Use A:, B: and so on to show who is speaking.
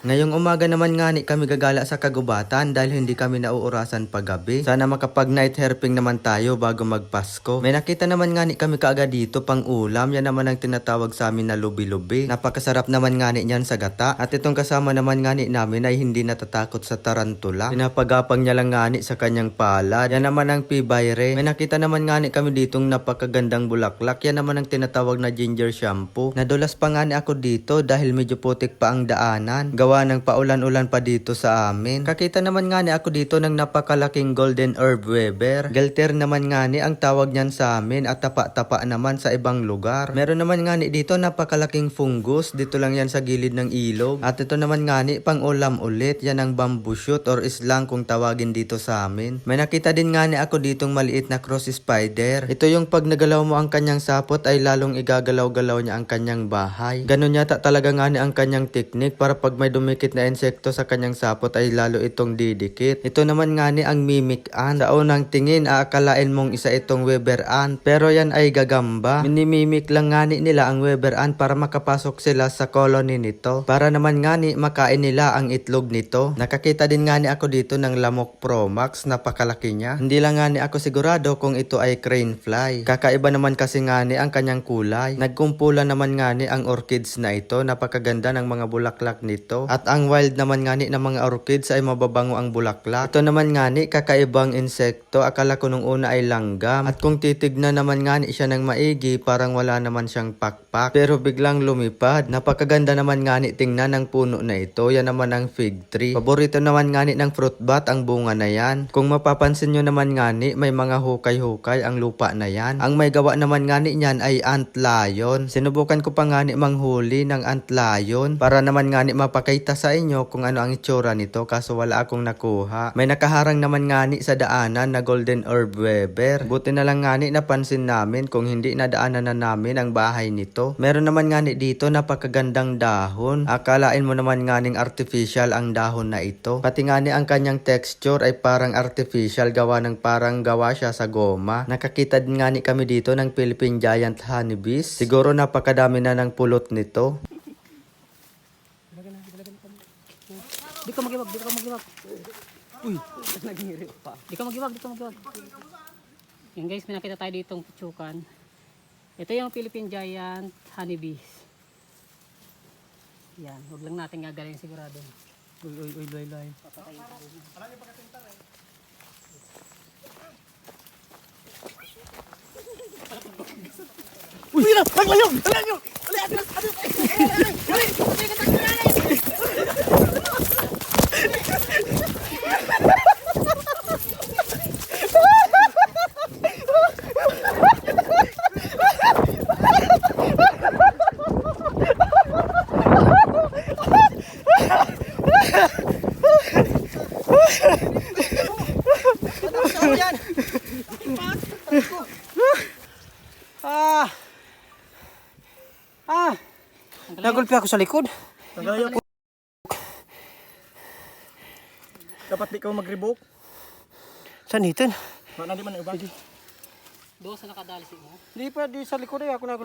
A: Ngayong umaga naman ngani kami gagala sa kagubatan dahil hindi kami nauurasan paggabi. Sana makapag night herping naman tayo bago magpasko. May nakita naman ngani kami kaagad dito pang ulam. Yan naman ang tinatawag sa amin na lubi-lubi. Napakasarap naman ngani niyan sa gata. At itong kasama naman ngani namin ay hindi natatakot sa tarantula. Pinapagapang niya lang ngani sa kanyang palad. Yan naman ang pibayre. May nakita naman ngani kami ditong napakagandang bulaklak. Yan naman ang tinatawag na ginger shampoo. Nadulas pa ngani ako dito dahil medyo putik pa ang daanan. Gawa ng paulan-ulan pa dito sa amin. Kakita naman nga ni ako dito ng napakalaking golden herb weber. Gelter naman nga ni ang tawag niyan sa amin at tapa-tapa naman sa ibang lugar. Meron naman nga ni dito napakalaking fungus. Dito lang yan sa gilid ng ilog. At ito naman nga ni pang ulam ulit. Yan ang bamboo shoot or islang kung tawagin dito sa amin. May nakita din nga ni ako ditong maliit na cross spider. Ito yung pag nagalaw mo ang kanyang sapot ay lalong igagalaw-galaw niya ang kanyang bahay. Ganun yata talaga nga ni ang kanyang teknik para pag may dumikit na insekto sa kanyang sapot ay lalo itong didikit. Ito naman nga ni ang mimic ant. Sa unang tingin aakalain mong isa itong Weber ant pero yan ay gagamba. Minimimik lang nga ni nila ang Weber ant para makapasok sila sa colony nito. Para naman nga ni makain nila ang itlog nito. Nakakita din nga ni ako dito ng lamok pro max. Napakalaki niya. Hindi lang nga ni ako sigurado kung ito ay crane fly. Kakaiba naman kasi nga ni ang kanyang kulay. Nagkumpulan naman nga ni ang orchids na ito. Napakaganda ng mga bulaklak nito. At ang wild naman ngani ng mga orchids ay mababango ang bulaklak. Ito naman ngani kakaibang insekto. Akala ko nung una ay langgam. At kung titignan naman ngani siya ng maigi parang wala naman siyang pakpak. Pero biglang lumipad. Napakaganda naman ngani tingnan ng puno na ito. Yan naman ang fig tree. Paborito naman ngani ng fruit bat ang bunga na yan. Kung mapapansin nyo naman ngani may mga hukay-hukay ang lupa na yan. Ang may gawa naman ngani niyan ay ant lion. Sinubukan ko pa ngani manghuli ng ant lion para naman ngani mapakita sa inyo kung ano ang itsura nito kaso wala akong nakuha. May nakaharang naman ngani sa daanan na golden herb weber. Buti na lang ngani napansin namin kung hindi nadaanan na namin ang bahay nito. Meron naman ngani dito napakagandang dahon. Akalain mo naman nganing artificial ang dahon na ito. Pati ngani ang kanyang texture ay parang artificial gawa ng parang gawa siya sa goma. Nakakita din ngani kami dito ng Philippine Giant Honeybees. Siguro napakadami na ng pulot nito.
B: Di ka magiwag. Uy, nagingiri pa. Di ka magiwag. Yan guys, may nakita tayo ditong putsukan. Ito yung Philippine Giant Honeybees. Yan, huwag lang natin gagalin sigurado. Uy, loy. Uy, naglayong! Nagulpi ako sa likod.
C: Dapat di ka mag-rebook.
B: Saan dito?
C: Mana di man ubah.
B: Doon sa nakadali mo?
C: Di pa di sa likod ay ako nagulpi.